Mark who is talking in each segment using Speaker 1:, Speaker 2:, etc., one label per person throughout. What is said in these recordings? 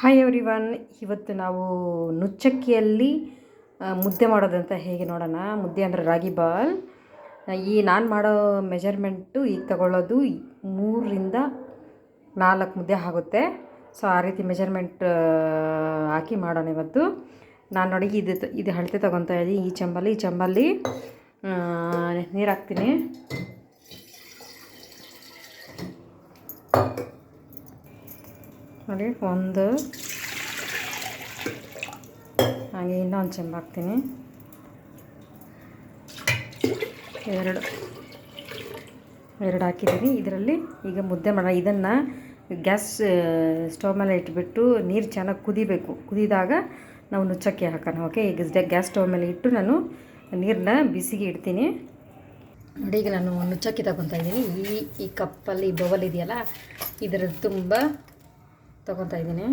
Speaker 1: Hi everyone. ಇವತ್ತು ನಾವು ನುಚ್ಚಕ್ಕಿಯಲ್ಲಿ ಮುದ್ದೆ ಮಾಡೋದಂತ ಹೇಗೆ ನೋಡೋಣ. ಮುದ್ದೆ ಅಂದರೆ ರಾಗಿ ಬಾಲ್. ನಾನು ಮಾಡೋ ಮೆಜರ್ಮೆಂಟು ಈಗ ತಗೊಳ್ಳೋದು 3-4 ಮುದ್ದೆ ಆಗುತ್ತೆ. ಸೊ ಆ ರೀತಿ ಮೆಜರ್ಮೆಂಟ್ ಹಾಕಿ ಮಾಡೋಣ ಇವತ್ತು. ನಾನು ನೋಡಿ ಇದು ಅಳತೆ ತೊಗೊತಾ ಇದ್ದೀನಿ. ಈ ಚಂಬಲ್ಲಿ ನೀರು ಹಾಕ್ತೀನಿ. ನೋಡಿ ಒಂದು, ಹಾಗೆ ಇನ್ನೊಂದು ಚೆಂಬು ಹಾಕ್ತೀನಿ. ಎರಡು ಹಾಕಿದ್ದೀನಿ. ಇದರಲ್ಲಿ ಈಗ ಮುದ್ದೆ ಮಾಡೋಣ. ಇದನ್ನು ಗ್ಯಾಸ್ ಸ್ಟವ್ ಮೇಲೆ ಇಟ್ಬಿಟ್ಟು ನೀರು ಚೆನ್ನಾಗಿ ಕುದಿಬೇಕು. ಕುದಿದಾಗ ನಾವು ನುಚ್ಚಕ್ಕಿ ಹಾಕೋಣ. ಓಕೆ, ಈಗ ಗ್ಯಾಸ್ ಸ್ಟವ್ ಮೇಲೆ ಇಟ್ಟು ನಾನು ನೀರನ್ನ ಬಿಸಿಗೆ ಇಡ್ತೀನಿ. ನೋಡಿ, ಈಗ ನಾನು ನುಚ್ಚಕ್ಕಿ ತಗೊತಾ ಇದ್ದೀನಿ. ಈ ಕಪ್ಪಲ್ಲಿ ಬೌಲ್ ಇದೆಯಲ್ಲ, ಇದರ ತುಂಬ ತಗೊತಾ ಇದ್ದೀನಿ.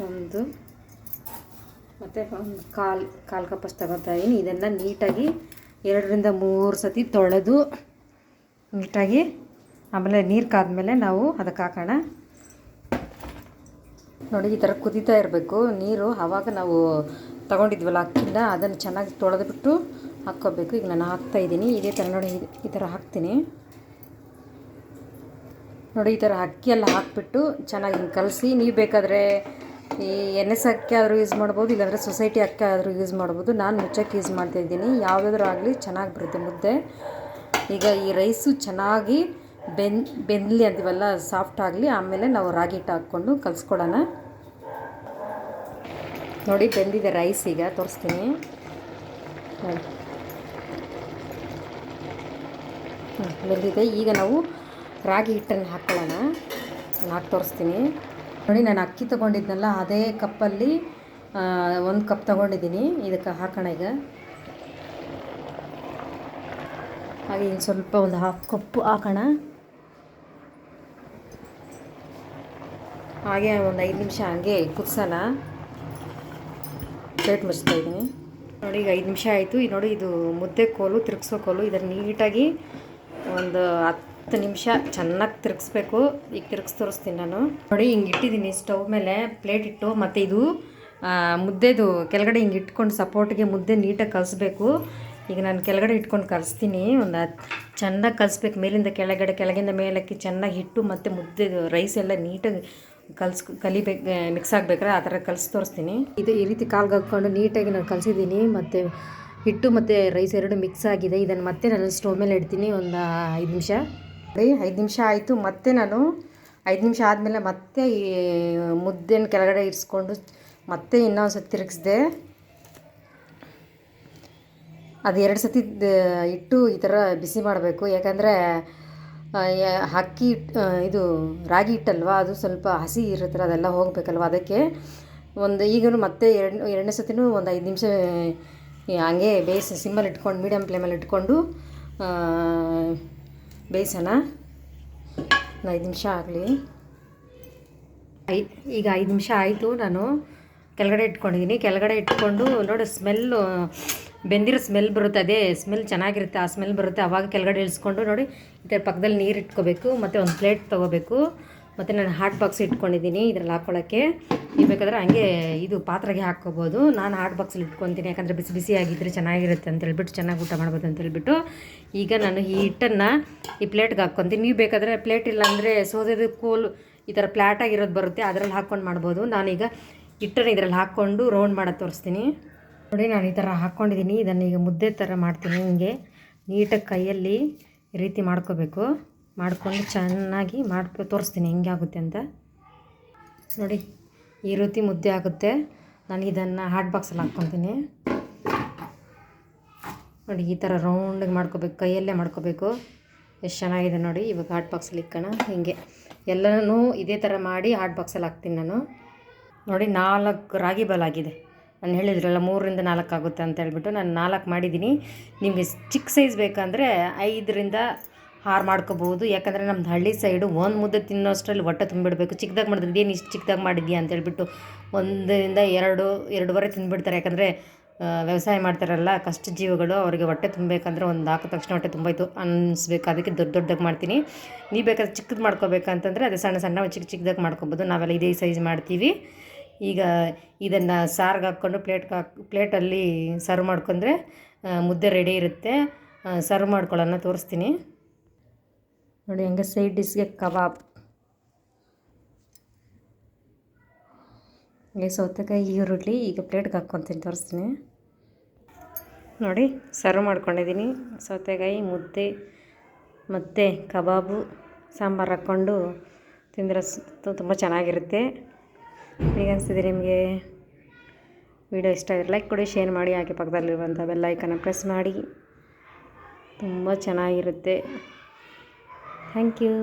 Speaker 1: ಒಂದು ಮತ್ತು ಒಂದು ಕಾಲು ಕಪ್ಪಷ್ಟು ತಗೊತಾ ಇದ್ದೀನಿ. ಇದನ್ನು ನೀಟಾಗಿ 2-3 ಸತಿ ತೊಳೆದು ನೀಟಾಗಿ, ಆಮೇಲೆ ನೀರು ಕಾದ್ಮೇಲೆ ನಾವು ಅದಕ್ಕೆ ಹಾಕೋಣ. ನೋಡಿ, ಈ ಥರ ಕುದೀತಾ ಇರಬೇಕು ನೀರು. ಆವಾಗ ನಾವು ತಗೊಂಡಿದ್ವಲ್ಲ ಅಕ್ಕಿನ, ಅದನ್ನು ಚೆನ್ನಾಗಿ ತೊಳೆದ್ಬಿಟ್ಟು ಹಾಕ್ಕೋಬೇಕು. ಈಗ ನಾನು ಹಾಕ್ತಾಯಿದ್ದೀನಿ. ಇದೇ ಥರ ನೋಡಿ, ಈ ಥರ ಹಾಕ್ತೀನಿ. ನೋಡಿ, ಈ ಥರ ಅಕ್ಕಿ ಎಲ್ಲ ಹಾಕ್ಬಿಟ್ಟು ಚೆನ್ನಾಗಿ ಕಲಸಿ. ನೀವು ಬೇಕಾದರೆ ಈ NS ಅಕ್ಕಿ ಆದರೂ ಯೂಸ್ ಮಾಡ್ಬೋದು, ಇಲ್ಲಾಂದರೆ ಸೊಸೈಟಿ ಅಕ್ಕಿ ಆದರೂ ಯೂಸ್ ಮಾಡ್ಬೋದು. ನಾನು ನುಚ್ಚಕ್ಕಿ ಯೂಸ್ ಮಾಡ್ತಾಯಿದ್ದೀನಿ. ಯಾವುದಾದ್ರೂ ಆಗಲಿ ಚೆನ್ನಾಗಿ ಬರುತ್ತೆ ಮುದ್ದೆ. ಈಗ ಈ ರೈಸು ಚೆನ್ನಾಗಿ ಬೆಂದಲಿ ಅಂತೀವಲ್ಲ, ಸಾಫ್ಟ್ ಆಗಲಿ. ಆಮೇಲೆ ನಾವು ರಾಗಿ ಹಿಟ್ಟು ಹಾಕ್ಕೊಂಡು ಕಲಿಸ್ಕೊಡೋಣ. ನೋಡಿ, ಬೆಂದಿದೆ ರೈಸ್. ಈಗ ತೋರಿಸ್ತೀನಿ ನೋಡಿ. ಬೆಂದಿದೆ. ಈಗ ನಾವು ರಾಗಿ ಹಿಟ್ಟನ್ನು ಹಾಕ್ಕೊಳ್ಳೋಣ. ನಾನು ಹಾಕಿ ತೋರಿಸ್ತೀನಿ ನೋಡಿ. ನಾನು ಅಕ್ಕಿ ತೊಗೊಂಡಿದ್ನಲ್ಲ, ಅದೇ ಕಪ್ಪಲ್ಲಿ 1 ಕಪ್ ತೊಗೊಂಡಿದ್ದೀನಿ. ಇದಕ್ಕೆ ಹಾಕೋಣ ಈಗ. ಹಾಗೆ ಇನ್ನು ಸ್ವಲ್ಪ ಒಂದು 1/2 ಕಪ್ಪು ಹಾಕೋಣ. ಹಾಗೆ ಒಂದು 5 ನಿಮಿಷ ಹಂಗೆ ಕುದಿಸೋಣ. ಪ್ಲೇಟ್ ಮುಚ್ತಾ ಇದ್ದೀನಿ ನೋಡಿ. ಈಗ 5 ನಿಮಿಷ ಆಯಿತು. ಈಗ ನೋಡಿ, ಇದು ಮುದ್ದೆ ಕೋಲು, ತಿರುಗಿಸೋ ಕೋಲು. ಇದನ್ನು ನೀಟಾಗಿ ಒಂದು 10 ನಿಮಿಷ ಚೆನ್ನಾಗಿ ತಿರುಗಿಸ್ಬೇಕು. ಈಗ ತೋರಿಸ್ತೀನಿ ನಾನು. ನೋಡಿ, ಹಿಂಗೆ ಇಟ್ಟಿದ್ದೀನಿ ಸ್ಟವ್ ಮೇಲೆ ಪ್ಲೇಟ್ ಇಟ್ಟು. ಮತ್ತು ಇದು ಮುದ್ದೆದು ಕೆಳಗಡೆ ಹಿಂಗೆ ಇಟ್ಕೊಂಡು ಸಪೋರ್ಟ್ಗೆ ಮುದ್ದೆ ನೀಟಾಗಿ ಕಲಿಸ್ಬೇಕು. ಈಗ ನಾನು ಕೆಳಗಡೆ ಇಟ್ಕೊಂಡು ಕಲಿಸ್ತೀನಿ. ಒಂದು ಚೆನ್ನಾಗಿ ಕಲಿಸ್ಬೇಕು. ಮೇಲಿಂದ ಕೆಳಗಡೆ, ಕೆಳಗಿಂದ ಮೇಲಕ್ಕೆ ಚೆನ್ನಾಗಿ ಹಿಟ್ಟು ಮತ್ತು ಮುದ್ದೆ ರೈಸ್ ಎಲ್ಲ ನೀಟಾಗಿ ಕಲಿಬೇಕು, ಮಿಕ್ಸ್ ಆಗಬೇಕಾದ್ರೆ ಆ ಥರ ಕಲಿಸಿ ತೋರಿಸ್ತೀನಿ. ಇದು ಈ ರೀತಿ ಕಾಲ್ಗೆ ಹಾಕ್ಕೊಂಡು ನೀಟಾಗಿ ನಾನು ಕಲಿಸಿದ್ದೀನಿ. ಮತ್ತು ಹಿಟ್ಟು ಮತ್ತು ರೈಸ್ ಎರಡು ಮಿಕ್ಸ್ ಆಗಿದೆ. ಇದನ್ನು ಮತ್ತೆ ನಾನು ಸ್ಟವ್ ಮೇಲೆ ಇಡ್ತೀನಿ ಒಂದು 5 ನಿಮಿಷ. ನೋಡಿ, 5 ನಿಮಿಷ ಆಯಿತು. ಮತ್ತೆ ನಾನು 5 ನಿಮಿಷ ಆದಮೇಲೆ ಮತ್ತೆ ಈ ಮುದ್ದೆನ ಕೆಳಗಡೆ ಇರಿಸ್ಕೊಂಡು ಮತ್ತೆ ಇನ್ನೊಂದು ಸತಿ ತಿರುಗಿಸ್ದೆ. ಅದು 2 ಸತಿ ಇಟ್ಟು ಈ ಥರ ಬಿಸಿ ಮಾಡಬೇಕು. ಯಾಕಂದರೆ ಅಕ್ಕಿ ಇದು ರಾಗಿ ಹಿಟ್ಟಲ್ವ, ಅದು ಸ್ವಲ್ಪ ಹಸಿ ಇರುತ್ತೆ, ಅದೆಲ್ಲ ಹೋಗಬೇಕಲ್ವ. ಅದಕ್ಕೆ ಈಗಲೂ ಮತ್ತೆ ಎರಡನೇ ಸತಿನೂ ಒಂದು 5 ನಿಮಿಷ ಹಂಗೆ ಬೇಯಿಸಿ ಸಿಮ್ಮಲ್ಲಿ ಇಟ್ಕೊಂಡು, ಮೀಡಿಯಮ್ ಫ್ಲೇಮಲ್ಲಿ ಇಟ್ಕೊಂಡು ಬೇಯಿಸೋಣ. 5 ನಿಮಿಷ ಆಗಲಿ. ಈಗ 5 ನಿಮಿಷ ಆಯಿತು. ನಾನು ಕೆಳಗಡೆ ಇಟ್ಕೊಂಡಿದ್ದೀನಿ. ಕೆಳಗಡೆ ಇಟ್ಕೊಂಡು ನೋಡಿ, ಸ್ಮೆಲ್ಲು ಬೆಂದಿರೋ ಸ್ಮೆಲ್ ಬರುತ್ತೆ. ಅದೇ ಸ್ಮೆಲ್ ಚೆನ್ನಾಗಿರುತ್ತೆ. ಆ ಸ್ಮೆಲ್ ಬರುತ್ತೆ. ಆವಾಗ ಕೆಳಗಡೆ ಇಳಿಸ್ಕೊಂಡು ನೋಡಿ, ಇದರ ಪಕ್ಕದಲ್ಲಿ ನೀರು ಇಟ್ಕೋಬೇಕು. ಮತ್ತು ಒಂದು ಪ್ಲೇಟ್ ತೊಗೋಬೇಕು. ಮತ್ತು ನಾನು ಹಾಟ್ ಬಾಕ್ಸ್ ಇಟ್ಕೊಂಡಿದ್ದೀನಿ ಇದರಲ್ಲಿ ಹಾಕ್ಕೊಳ್ಳೋಕ್ಕೆ. ನೀವು ಬೇಕಾದ್ರೆ ಹಂಗೆ ಇದು ಪಾತ್ರೆಗೆ ಹಾಕ್ಕೋಬೋದು. ನಾನು ಹಾಟ್ ಬಾಕ್ಸಲ್ಲಿ ಇಟ್ಕೊತೀನಿ, ಯಾಕಂದರೆ ಬಿಸಿ ಬಿಸಿ ಆಗಿದ್ದರೆ ಚೆನ್ನಾಗಿರುತ್ತೆ ಅಂತೇಳ್ಬಿಟ್ಟು, ಚೆನ್ನಾಗಿ ಊಟ ಮಾಡ್ಬೋದು ಅಂತೇಳ್ಬಿಟ್ಟು. ಈಗ ನಾನು ಈ ಹಿಟ್ಟನ್ನು ಈ ಪ್ಲೇಟ್ಗೆ ಹಾಕ್ಕೊತೀನಿ. ನೀವು ಬೇಕಾದರೆ ಪ್ಲೇಟ್ ಇಲ್ಲಾಂದರೆ ಸೌದೆದು ಕೋಲು ಈ ಥರ ಫ್ಲ್ಯಾಟಾಗಿರೋದು ಬರುತ್ತೆ, ಅದರಲ್ಲಿ ಹಾಕ್ಕೊಂಡು ಮಾಡ್ಬೋದು. ನಾನೀಗ ಹಿಟ್ಟನ್ನು ಇದರಲ್ಲಿ ಹಾಕ್ಕೊಂಡು ರೌಂಡ್ ಮಾಡೋದು ತೋರಿಸ್ತೀನಿ ನೋಡಿ. ನಾನು ಈ ಥರ ಹಾಕ್ಕೊಂಡಿದ್ದೀನಿ. ಇದನ್ನು ಈಗ ಮುದ್ದೆ ಥರ ಮಾಡ್ತೀನಿ. ಹಿಂಗೆ ನೀಟಾಗಿ ಕೈಯಲ್ಲಿ ಈ ರೀತಿ ಮಾಡ್ಕೋಬೇಕು. ಮಾಡಿಕೊಂಡು ಚೆನ್ನಾಗಿ ತೋರಿಸ್ತೀನಿ ಹೆಂಗೆ ಆಗುತ್ತೆ ಅಂತ ನೋಡಿ. ಈ ರೀತಿ ಮುದ್ದೆ ಆಗುತ್ತೆ. ನಾನು ಇದನ್ನು ಹಾಟ್ ಬಾಕ್ಸಲ್ಲಿ ಹಾಕ್ಕೊತೀನಿ ನೋಡಿ. ಈ ಥರ ರೌಂಡಿಗೆ ಮಾಡ್ಕೋಬೇಕು, ಕೈಯಲ್ಲೇ ಮಾಡ್ಕೋಬೇಕು. ಎಷ್ಟು ಚೆನ್ನಾಗಿದೆ ನೋಡಿ. ಇವಾಗ ಹಾಟ್ ಬಾಕ್ಸಲ್ಲಿ ಇಕ್ಕೋಣ. ಹಿಂಗೆ ಎಲ್ಲನೂ ಇದೇ ಥರ ಮಾಡಿ ಹಾಟ್ ಬಾಕ್ಸಲ್ಲಿ ಹಾಕ್ತೀನಿ ನಾನು ನೋಡಿ. 4 ರಾಗಿ ಬಾಲ್ ಆಗಿದೆ. ನಾನು ಹೇಳಿದ್ರಲ್ಲ 3-4 ಆಗುತ್ತೆ ಅಂತ ಹೇಳ್ಬಿಟ್ಟು ನಾನು 4 ಮಾಡಿದ್ದೀನಿ. ನಿಮಗೆ ಚಿಕ್ಕ ಸೈಜ್ ಬೇಕಂದರೆ 5-6 ಮಾಡ್ಕೋಬೋದು. ಯಾಕಂದರೆ ನಮ್ಮದು ಹಳ್ಳಿ ಸೈಡು ಒಂದು ಮುದ್ದೆ ತಿನ್ನೋಷ್ಟರಲ್ಲಿ ಹೊಟ್ಟೆ ತುಂಬಿಡಬೇಕು. ಚಿಕ್ಕದಾಗಿ ಮಾಡಿದ್ರೆ ಇದೇನು ಇಷ್ಟು ಚಿಕ್ಕದಾಗಿ ಮಾಡಿದ್ಯಾ ಅಂತೇಳ್ಬಿಟ್ಟು 1-2 2.5 ತಿಂದುಬಿಡ್ತಾರೆ. ಯಾಕಂದರೆ ವ್ಯವಸಾಯ ಮಾಡ್ತಾರಲ್ಲ ಕಷ್ಟ ಜೀವಿಗಳು ಅವರಿಗೆ ಹೊಟ್ಟೆ ತುಂಬಬೇಕಂದ್ರೆ ಒಂದು ಹಾಕಿದ ತಕ್ಷಣ ಹೊಟ್ಟೆ ತುಂಬೋಯ್ತು ಅನ್ನಿಸ್ಬೇಕು, ಅದಕ್ಕೆ ದೊಡ್ಡದಾಗಿ ಮಾಡ್ತೀನಿ. ನೀವು ಬೇಕಾದ್ರೆ ಚಿಕ್ಕದು ಮಾಡ್ಕೋಬೇಕಂತಂದರೆ ಅದೇ ಸಣ್ಣ ಚಿಕ್ಕದಾಗಿ ಮಾಡ್ಕೊಬೋದು. ನಾವೆಲ್ಲ ಇದೇ ಸೈಜ್ ಮಾಡ್ತೀವಿ. ಈಗ ಇದನ್ನು ಸಾರಿಗೆ ಹಾಕ್ಕೊಂಡು ಪ್ಲೇಟಲ್ಲಿ ಸರ್ವ್ ಮಾಡ್ಕೊಂಡ್ರೆ ಮುದ್ದೆ ರೆಡಿ ಇರುತ್ತೆ. ಸರ್ವ್ ಮಾಡ್ಕೊಳ್ಳೋಣ ತೋರಿಸ್ತೀನಿ ನೋಡಿ. ಹಂಗೆ ಸೈಡ್ ಡಿಶ್ಗೆ ಕಬಾಬ್, ಹಂಗೆ ಸೌತೆಕಾಯಿ ಈರುಳ್ಳಿ ಈಗ ಪ್ಲೇಟ್ಗೆ ಹಾಕ್ಕೊತೀನಿ ತೋರಿಸ್ತೀನಿ ನೋಡಿ. ಸರ್ವ್ ಮಾಡ್ಕೊಂಡಿದ್ದೀನಿ. ಸೌತೆಕಾಯಿ ಮುದ್ದೆ ಮತ್ತು ಕಬಾಬು ಸಾಂಬಾರು ಹಾಕ್ಕೊಂಡು ತಿಂದರೆ ತುಂಬ ಚೆನ್ನಾಗಿರುತ್ತೆ. ಹೇಗೆ ಅನಿಸ್ತಿದೆ ನಿಮಗೆ? ವಿಡಿಯೋ ಇಷ್ಟ ಆದರೆ ಲೈಕ್ ಕೊಡಿ, ಶೇರ್ ಮಾಡಿ, ಹಾಗೆ ಪಕ್ಕದಲ್ಲಿರುವಂಥ ಬೆಲ್ ಐಕನ್ನ ಪ್ರೆಸ್ ಮಾಡಿ. ತುಂಬ ಚೆನ್ನಾಗಿರುತ್ತೆ. Thank you.